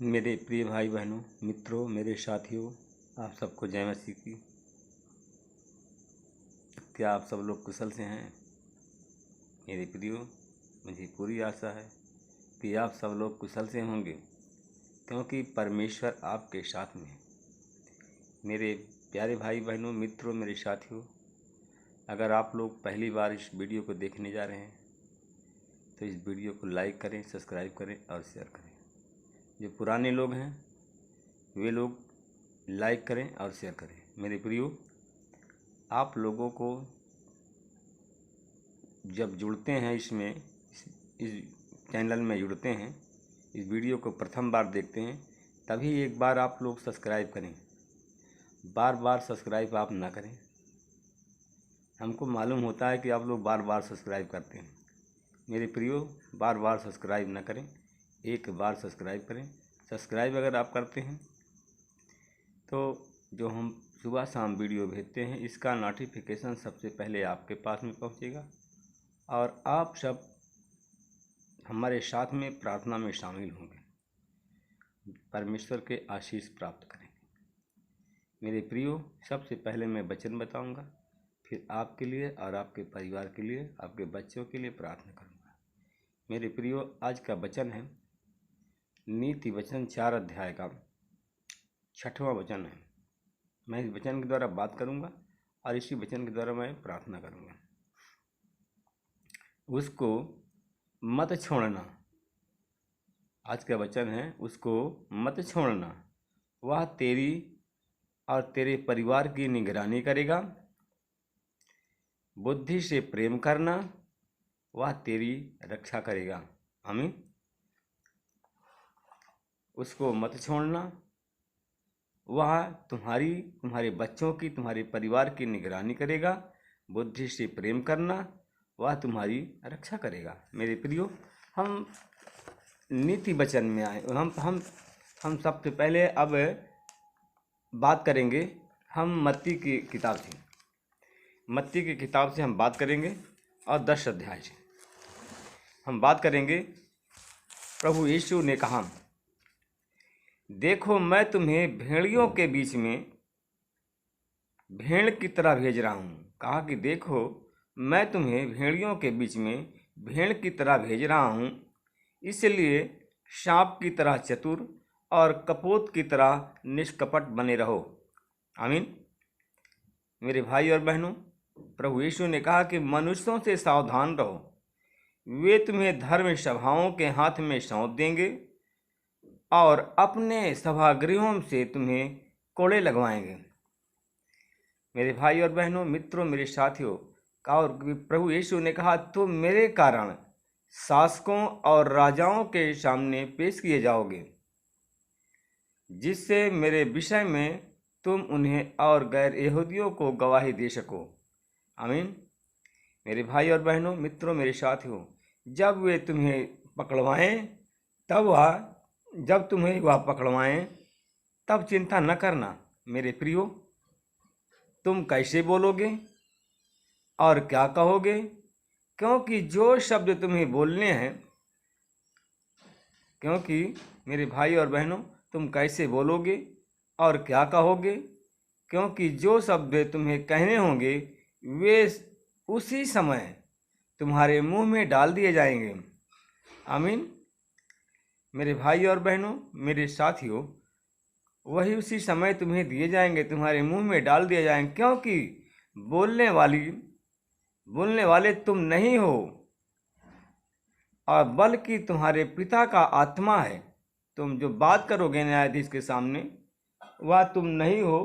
मेरे प्रिय भाई बहनों, मित्रों, मेरे साथियों, आप सबको जय मसीह की। क्या आप सब लोग कुशल से हैं? मेरे प्रियो, मुझे पूरी आशा है कि आप सब लोग कुशल से होंगे, क्योंकि परमेश्वर आपके साथ में है। मेरे प्यारे भाई बहनों, मित्रों, मेरे साथियों, अगर आप लोग पहली बार इस वीडियो को देखने जा रहे हैं तो इस वीडियो को लाइक करें, सब्सक्राइब करें और शेयर करें। जो पुराने लोग हैं वे लोग लाइक करें और शेयर करें। मेरे प्रियो, आप लोगों को जब जुड़ते हैं इस चैनल में जुड़ते हैं, इस वीडियो को प्रथम बार देखते हैं, तभी एक बार आप लोग सब्सक्राइब करें। बार बार सब्सक्राइब आप ना करें। हमको मालूम होता है कि आप लोग बार बार सब्सक्राइब करते हैं। मेरे प्रियो, बार बार सब्सक्राइब ना करें, एक बार सब्सक्राइब करें। सब्सक्राइब अगर आप करते हैं तो जो हम सुबह शाम वीडियो भेजते हैं इसका नोटिफिकेशन सबसे पहले आपके पास में पहुंचेगा और आप सब हमारे साथ में प्रार्थना में शामिल होंगे, परमेश्वर के आशीष प्राप्त करेंगे। मेरे प्रियो, सबसे पहले मैं वचन बताऊंगा, फिर आपके लिए और आपके परिवार के लिए, आपके बच्चों के लिए प्रार्थना करूंगा। मेरे प्रियो, आज का वचन है नीति वचन 4 अध्याय का 6वां वचन है। मैं इस वचन के द्वारा बात करूंगा और इसी वचन के द्वारा मैं प्रार्थना करूंगा। उसको मत छोड़ना, आज का वचन है, उसको मत छोड़ना, वह तेरी और तेरे परिवार की निगरानी करेगा। बुद्धि से प्रेम करना, वह तेरी रक्षा करेगा। आमीन। उसको मत छोड़ना, वह तुम्हारे बच्चों की, तुम्हारे परिवार की निगरानी करेगा। बुद्धि से प्रेम करना, वह तुम्हारी रक्षा करेगा। मेरे प्रियो, हम नीति वचन में आए। हम सबसे पहले अब बात करेंगे, हम मत्ती की किताब से हम बात करेंगे और 10 अध्याय से हम बात करेंगे। प्रभु यीशु ने कहा, देखो मैं तुम्हें भेड़ियों के बीच में भेड़ की तरह भेज रहा हूँ। कहा कि देखो मैं तुम्हें भेड़ियों के बीच में भेड़ की तरह भेज रहा हूँ, इसलिए सांप की तरह चतुर और कपोत की तरह निष्कपट बने रहो। आमीन। मेरे भाई और बहनों, प्रभु यीशु ने कहा कि मनुष्यों से सावधान रहो, वे तुम्हें धर्म सभाओं के हाथ में सौंप देंगे और अपने सभागृहों से तुम्हें कोड़े लगवाएंगे। मेरे भाई और बहनों, मित्रों, मेरे साथियों, और प्रभु यीशु ने कहा, तुम मेरे कारण शासकों और राजाओं के सामने पेश किए जाओगे, जिससे मेरे विषय में तुम उन्हें और गैर यहूदियों को गवाही दे सको। आमीन। मेरे भाई और बहनों, मित्रों, मेरे साथियों, जब तुम्हें वह पकड़वाएं तब चिंता न करना। मेरे प्रियो, तुम कैसे बोलोगे और क्या कहोगे, क्योंकि जो शब्द तुम्हें बोलने हैं, क्योंकि मेरे भाई और बहनों, तुम कैसे बोलोगे और क्या कहोगे, क्योंकि जो शब्द तुम्हें कहने होंगे वे उसी समय तुम्हारे मुंह में डाल दिए जाएंगे। आमीन। मेरे भाई और बहनों, मेरे साथियों, वही उसी समय तुम्हें दिए जाएंगे, तुम्हारे मुंह में डाल दिए जाएंगे, क्योंकि बोलने वाले तुम नहीं हो, और बल्कि तुम्हारे पिता का आत्मा है। तुम जो बात करोगे न्यायाधीश के सामने, वह तुम नहीं हो,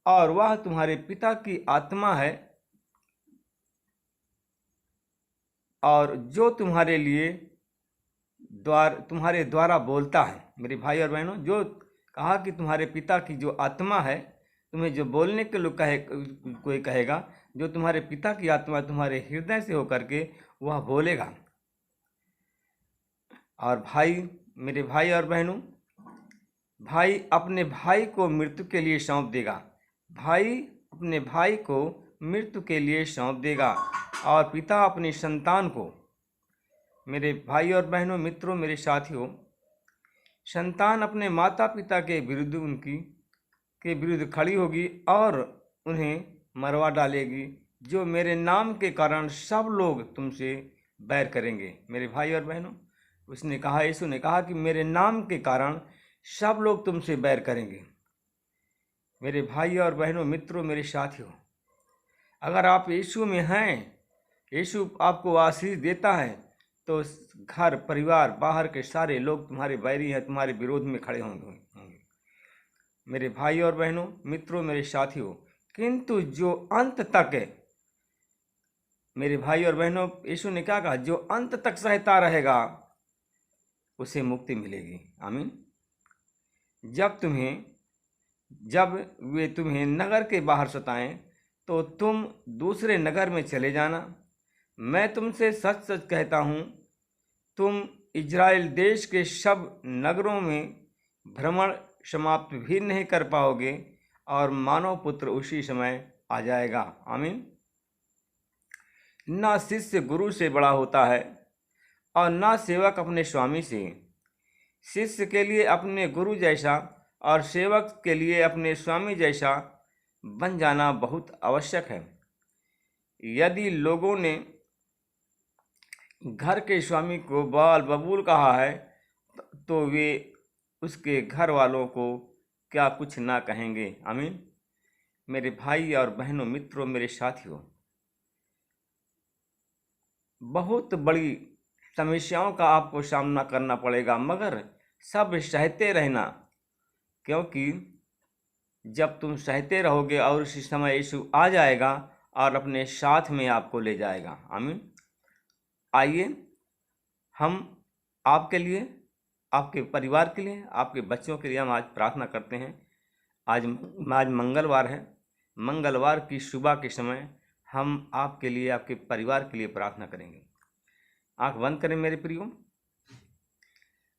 और वह तुम्हारे पिता की आत्मा है, और जो तुम्हारे द्वारा बोलता है। मेरे भाई और बहनों, जो कहा कि तुम्हारे पिता की जो आत्मा है, तुम्हें जो बोलने के लिए कोई कहेगा, जो तुम्हारे पिता की आत्मा तुम्हारे हृदय से होकर के वह बोलेगा। और मेरे भाई और बहनों, भाई अपने भाई को मृत्यु के लिए सौंप देगा, भाई अपने भाई को मृत्यु के लिए सौंप देगा, और पिता अपनी संतान को। मेरे भाई और बहनों, मित्रों, मेरे साथियों, संतान अपने माता पिता के विरुद्ध खड़ी होगी और उन्हें मरवा डालेगी। जो मेरे नाम के कारण सब लोग तुमसे बैर करेंगे। मेरे भाई और बहनों, उसने कहा, यीशु ने कहा कि मेरे नाम के कारण सब लोग तुमसे बैर करेंगे। मेरे भाई और बहनों, मित्रों, मेरे साथियों, अगर आप यीशु में हैं, यीशु आपको आशीष देता है, तो घर परिवार बाहर के सारे लोग तुम्हारे बैरी हैं, तुम्हारे विरोध में खड़े होंगे। मेरे भाई और बहनों, मित्रों, मेरे साथियों, किंतु जो अंत तक है, मेरे भाई और बहनों, यीशु ने क्या कहा, जो अंत तक सहता रहेगा उसे मुक्ति मिलेगी। आमीन। जब वे तुम्हें नगर के बाहर सताएं तो तुम दूसरे नगर में चले जाना। मैं तुमसे सच सच कहता हूँ, तुम इज़राइल देश के सब नगरों में भ्रमण समाप्त भी नहीं कर पाओगे और मानव पुत्र उसी समय आ जाएगा। आमीन। ना शिष्य गुरु से बड़ा होता है और ना सेवक अपने स्वामी से। शिष्य के लिए अपने गुरु जैसा और सेवक के लिए अपने स्वामी जैसा बन जाना बहुत आवश्यक है। यदि लोगों ने घर के स्वामी को बाल बबूल कहा है तो वे उसके घर वालों को क्या कुछ ना कहेंगे। आमीन। मेरे भाई और बहनों, मित्रों, मेरे साथियों, बहुत बड़ी समस्याओं का आपको सामना करना पड़ेगा, मगर सब सहते रहना, क्योंकि जब तुम सहते रहोगे और उसी समय यीशु आ जाएगा और अपने साथ में आपको ले जाएगा। आमीन। आइए हम आपके लिए, आपके परिवार के लिए, आपके बच्चों के लिए हम आज प्रार्थना करते हैं। आज मंगलवार है। मंगलवार की सुबह के समय हम आपके लिए, आपके परिवार के लिए प्रार्थना करेंगे। आंख बंद करें मेरे प्रियो।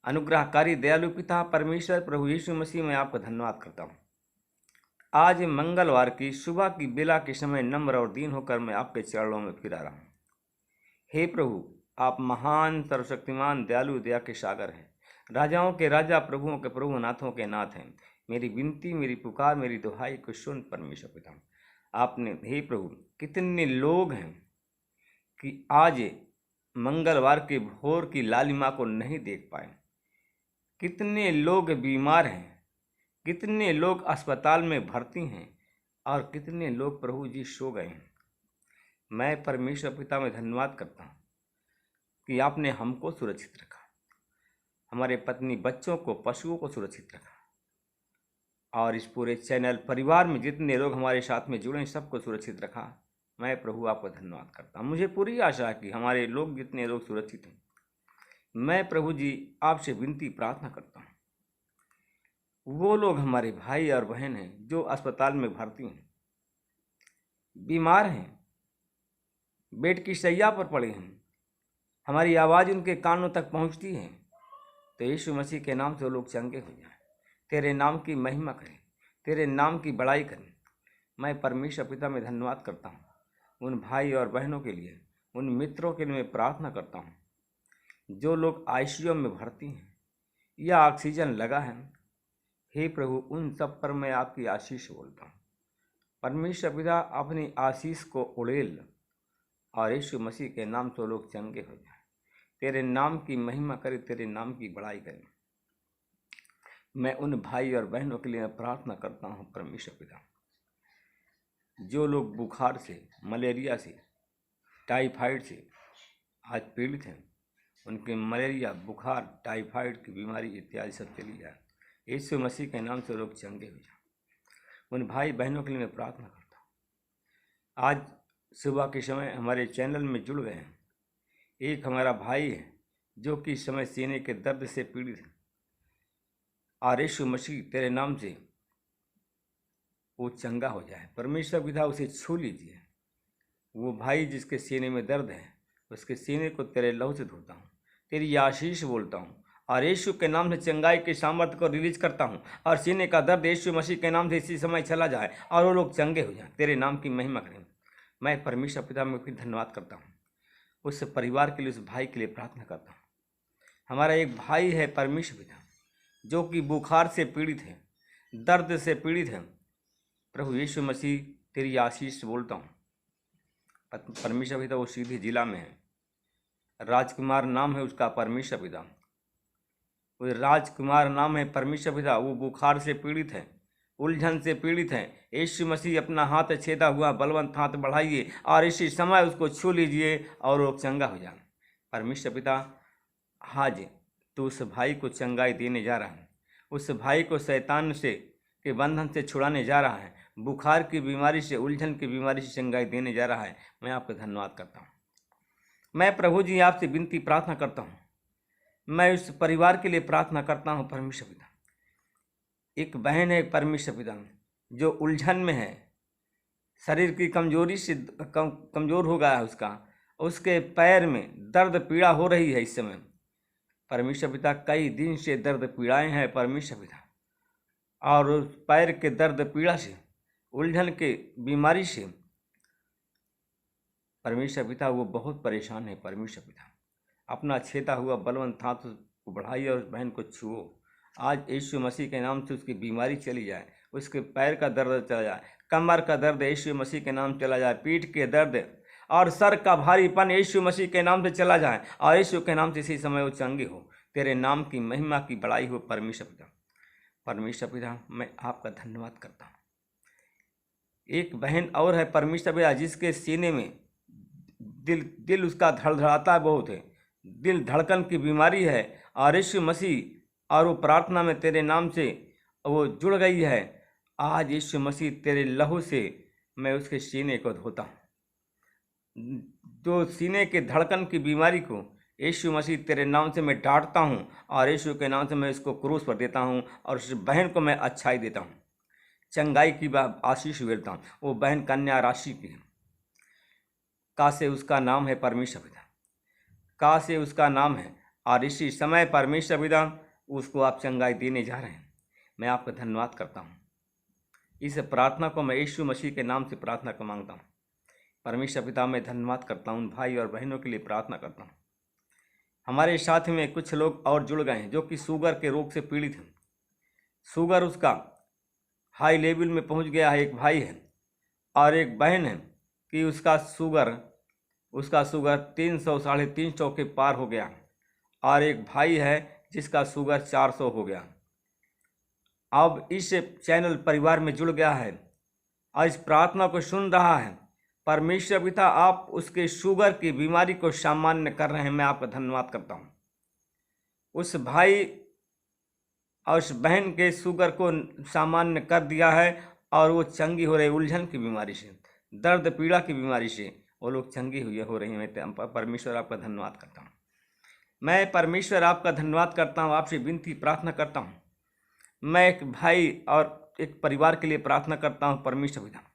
अनुग्रहकारी दयालु पिता परमेश्वर प्रभु यीशु मसीह, मैं आपका धन्यवाद करता हूँ। आज मंगलवार की सुबह की बेला के समय नम्र और दीन होकर मैं आपके चरणों में फिर आ रहा हूँ। हे प्रभु, आप महान, सर्वशक्तिमान, दयालु, दया के सागर हैं। राजाओं के राजा, प्रभुओं के प्रभु, नाथों के नाथ हैं। मेरी विनती, मेरी पुकार, मेरी दुहाई को सुन परमेश्वर पिता। आपने, हे प्रभु, कितने लोग हैं कि आज मंगलवार के भोर की लालिमा को नहीं देख पाए। कितने लोग बीमार हैं, कितने लोग अस्पताल में भर्ती हैं और कितने लोग प्रभु जी सो गए हैं। मैं परमेश्वर पिता में धन्यवाद करता हूँ कि आपने हमको सुरक्षित रखा, हमारे पत्नी, बच्चों को, पशुओं को सुरक्षित रखा, और इस पूरे चैनल परिवार में जितने लोग हमारे साथ में जुड़े हैं सबको सुरक्षित रखा। मैं प्रभु आपका धन्यवाद करता हूँ। मुझे पूरी आशा है कि हमारे लोग, जितने लोग सुरक्षित हैं, मैं प्रभु जी आपसे विनती प्रार्थना करता हूँ, वो लोग हमारे भाई और बहन हैं जो अस्पताल में भर्ती हैं, बीमार हैं, बेड की शैया पर पड़े हैं, हमारी आवाज़ उनके कानों तक पहुँचती है, तो यीशु मसीह के नाम से वो लोग चंगे हो जाएं, तेरे नाम की महिमा करें, तेरे नाम की बड़ाई करें। मैं परमेश्वर पिता में धन्यवाद करता हूँ उन भाई और बहनों के लिए, उन मित्रों के लिए मैं प्रार्थना करता हूँ जो लोग आईसीयू में भर्ती हैं या ऑक्सीजन लगा है। हे प्रभु, उन सब पर मैं आपकी आशीष बोलता हूँ। परमेश्वर पिता अपनी आशीष को उड़ेल और यीशु मसीह के नाम से लोग चंगे हो जाए, तेरे नाम की महिमा करे, तेरे नाम की बड़ाई करें। मैं उन भाई और बहनों के लिए प्रार्थना करता हूँ परमेश्वर पिता, जो लोग बुखार से, मलेरिया से, टाइफाइड से आज पीड़ित हैं, उनके मलेरिया, बुखार, टाइफाइड की बीमारी इत्यादि सब चली जाए, यीशु मसीह के नाम से लोग चंगे हो जाए। उन भाई बहनों के लिए मैं प्रार्थना करता हूँ। आज सुबह के समय हमारे चैनल में जुड़ गए हैं। एक हमारा भाई है जो कि इस समय सीने के दर्द से पीड़ित है, और यीशु मसीह तेरे नाम से वो चंगा हो जाए। परमेश्वर पिता उसे छू लीजिए। वो भाई जिसके सीने में दर्द है, उसके सीने को तेरे लहू से धोता हूँ, तेरी आशीष बोलता हूँ, और यीशु के नाम से चंगाई के सामर्थ्य को रिलीज करता हूँ, और सीने का दर्द यीशु मसीह के नाम से इसी समय चला जाए और वो लोग चंगे हो जाए, तेरे नाम की महिमा करें। मैं परमेश्वर पिता में फिर धन्यवाद करता हूँ, उस परिवार के लिए, उस भाई के लिए प्रार्थना करता हूँ। हमारा एक भाई है परमेश्वर पिता, जो कि बुखार से पीड़ित है, दर्द से पीड़ित है, प्रभु यीशु मसीह तेरी आशीष से बोलता हूँ। परमेश्वर पिता वो सीधी जिला में है, राजकुमार नाम है उसका परमेश्वर पिता, वो राजकुमार नाम है परमेश्वर पिता। वो बुखार से पीड़ित है, उलझन से पीड़ित है। यीशु मसीह अपना हाथ छेदा हुआ बलवंत हाथ बढ़ाइए और इसी समय उसको छू लीजिए और वो चंगा हो जाए। परमेश्वर पिता आज तो उस भाई को चंगाई देने जा रहा है, उस भाई को शैतान से के बंधन से छुड़ाने जा रहा है, बुखार की बीमारी से, उलझन की बीमारी से चंगाई देने जा रहा है। मैं आपका धन्यवाद करता हूँ। मैं प्रभु जी आपसे विनती प्रार्थना करता हूँ, मैं उस परिवार के लिए प्रार्थना करता हूँ। परमेश्वर पिता, एक बहन है परमेश्वर पिता जो उलझन में है, शरीर की कमजोरी से कमजोर हो गया है, उसके पैर में दर्द पीड़ा हो रही है इस समय। परमेश्वर पिता कई दिन से दर्द पीड़ाएं हैं परमेश्वर पिता, और उस पैर के दर्द पीड़ा से, उलझन के बीमारी से परमेश्वर पिता वो बहुत परेशान है। परमेश्वर पिता अपना छेदा हुआ बलवंत हाथ को बढ़ाइए और उस बहन को छुओ। आज यीशु मसीह के नाम से उसकी बीमारी चली जाए, उसके पैर का दर्द चला जाए, कमर का दर्द यीशु मसीह के नाम चला जाए, पीठ के दर्द और सर का भारीपन यीशु मसीह के नाम से चला जाए और यीशु के नाम से इसी समय वो चंगी हो। तेरे नाम की महिमा की बड़ाई हो परमेश्वर पिता। परमेश्वर पिता मैं आपका धन्यवाद करता हूँ। एक बहन और है परमेश्वर पिता जिसके सीने में दिल उसका धड़धड़ाता बहुत है, दिल धड़कन की बीमारी है और यीशु मसीह और वो प्रार्थना में तेरे नाम से वो जुड़ गई है। आज यीशु मसीह तेरे लहू से मैं उसके सीने को धोता हूँ। जो सीने के धड़कन की बीमारी को यीशु मसीह तेरे नाम से मैं डांटता हूँ और यीशु के नाम से मैं इसको क्रूस पर देता हूँ और उस बहन को मैं अच्छाई देता हूँ, चंगाई की आशीष देता हूँ। वो बहन कन्या राशि की है, का से उसका नाम है परमेश्वर पिता, का से उसका नाम है और इसी समय परमेश्वर पिता उसको आप चंगाई देने जा रहे हैं। मैं आपका धन्यवाद करता हूँ। इस प्रार्थना को मैं यीशु मसीह के नाम से प्रार्थना को मांगता हूँ। परमेश्वर पिता मैं धन्यवाद करता हूँ, भाई और बहनों के लिए प्रार्थना करता हूँ। हमारे साथ में कुछ लोग और जुड़ गए हैं जो कि शुगर के रोग से पीड़ित हैं। शुगर उसका हाई लेवल में पहुँच गया है। एक भाई है और एक बहन है कि उसका शुगर 300 350 के पार हो गया और एक भाई है जिसका शुगर 400 हो गया। अब इस चैनल परिवार में जुड़ गया है और इस प्रार्थना को सुन रहा है। परमेश्वर पिता आप उसके शुगर की बीमारी को सामान्य कर रहे हैं। मैं आपका धन्यवाद करता हूँ। उस भाई और उस बहन के शुगर को सामान्य कर दिया है और वो चंगी हो रही, उलझन की बीमारी से, दर्द पीड़ा की बीमारी से वो लोग चंगी हुई हो रही हैं। मैं परमेश्वर आपका धन्यवाद करता हूँ। मैं परमेश्वर आपका धन्यवाद करता हूँ, आपसे विनती प्रार्थना करता हूँ। मैं एक भाई और एक परिवार के लिए प्रार्थना करता हूँ। परमेश्वर पिता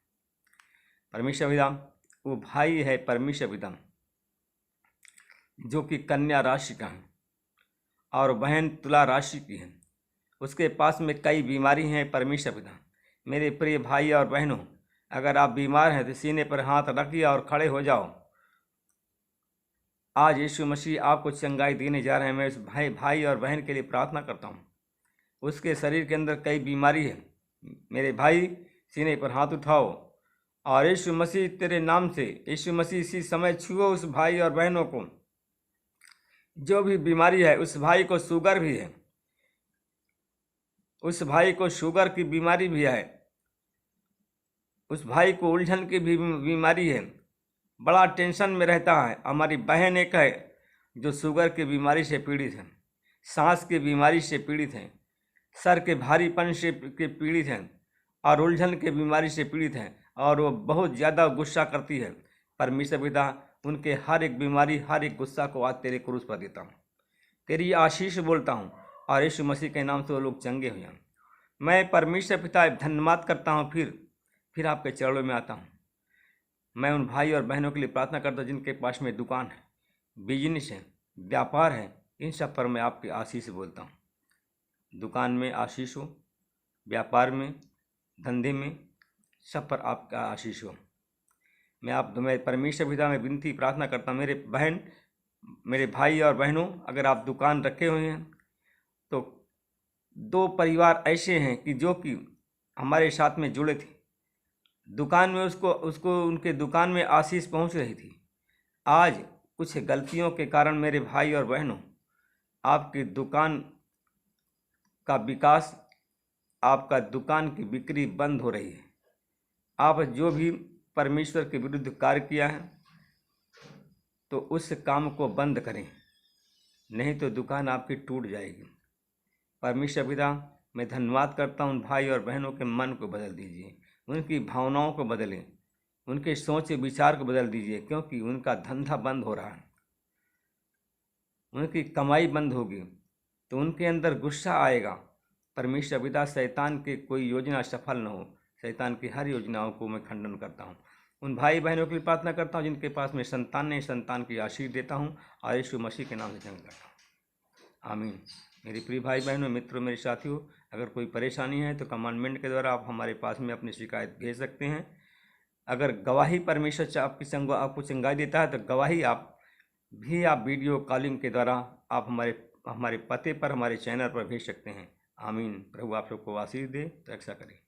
वो भाई है परमेश्वर पिता जो कि कन्या राशि का है और बहन तुला राशि की है। उसके पास में कई बीमारी हैं। परमेश्वर पिता मेरे प्रिय भाई और बहनों, अगर आप बीमार हैं तो सीने पर हाथ रखिए और खड़े हो जाओ। आज यीशु मसीह आपको चंगाई देने जा रहे हैं। मैं उस भाई और बहन के लिए प्रार्थना करता हूँ। उसके शरीर के अंदर कई बीमारी है। मेरे भाई सीने पर हाथ उठाओ और यीशु मसीह तेरे नाम से, यीशु मसीह इसी समय छुओ उस भाई और बहनों को। जो भी बीमारी है, उस भाई को शुगर भी है, उस भाई को शुगर की बीमारी भी है, उस भाई को उलझन की भी बीमारी है, बड़ा टेंशन में रहता है। हमारी बहन एक है जो शुगर की बीमारी से पीड़ित है, सांस की बीमारी से पीड़ित है, सर के भारीपन से पीड़ित है और उलझन की बीमारी से पीड़ित है और वो बहुत ज़्यादा गुस्सा करती है। परमेश्वर पिता उनके हर एक बीमारी, हर एक गुस्सा को आज तेरे क्रूस पर देता हूँ, तेरी आशीष बोलता हूँ और यीशु मसीह के नाम से वो लोग चंगे हुए हैं। मैं परमेश्वर पिता धन्यवाद करता हूँ। फिर आपके चरणों में आता हूँ। मैं उन भाई और बहनों के लिए प्रार्थना करता हूँ जिनके पास में दुकान है, बिजनेस है, व्यापार है, इन सब पर मैं आपकी आशीष बोलता हूँ। दुकान में आशीष हो, व्यापार में, धंधे में, सब पर आपका आशीष हो। मैं परमेश्वर पिता में विनती प्रार्थना करता हूँ। मेरे भाई और बहनों, अगर आप दुकान रखे हुए हैं तो दो परिवार ऐसे हैं कि जो कि हमारे साथ में जुड़े थे। दुकान में उसको उनके दुकान में आशीष पहुंच रही थी। आज कुछ गलतियों के कारण मेरे भाई और बहनों, आपकी दुकान का विकास, आपका दुकान की बिक्री बंद हो रही है। आप जो भी परमेश्वर के विरुद्ध कार्य किया है तो उस काम को बंद करें, नहीं तो दुकान आपकी टूट जाएगी। परमेश्वर पिता, मैं धन्यवाद करता हूँ उन भाई और बहनों के मन को बदल दीजिए, उनकी भावनाओं को बदलें, उनके सोच विचार को बदल दीजिए, क्योंकि उनका धंधा बंद हो रहा है, उनकी कमाई बंद होगी तो उनके अंदर गुस्सा आएगा। परमेश्वर पिता, शैतान की कोई योजना सफल न हो। शैतान की हर योजनाओं को मैं खंडन करता हूँ। उन भाई बहनों के लिए प्रार्थना करता हूँ जिनके पास में संतान नहीं, संतान की आशीष देता हूँ और यीशु मसीह के नाम से जंग करता हूँ, आमीन। मेरे प्रिय भाई बहनों, मित्रों, मेरे साथियों, अगर कोई परेशानी है तो कमांडमेंट के द्वारा आप हमारे पास में अपनी शिकायत भेज सकते हैं। अगर गवाही परमेश्वर आपको चंगाई देता है तो गवाही आप वीडियो कॉलिंग के द्वारा आप हमारे पते पर, हमारे चैनल पर भेज सकते हैं, आमीन। प्रभु आप सबको आशीष दे, रक्षा करें।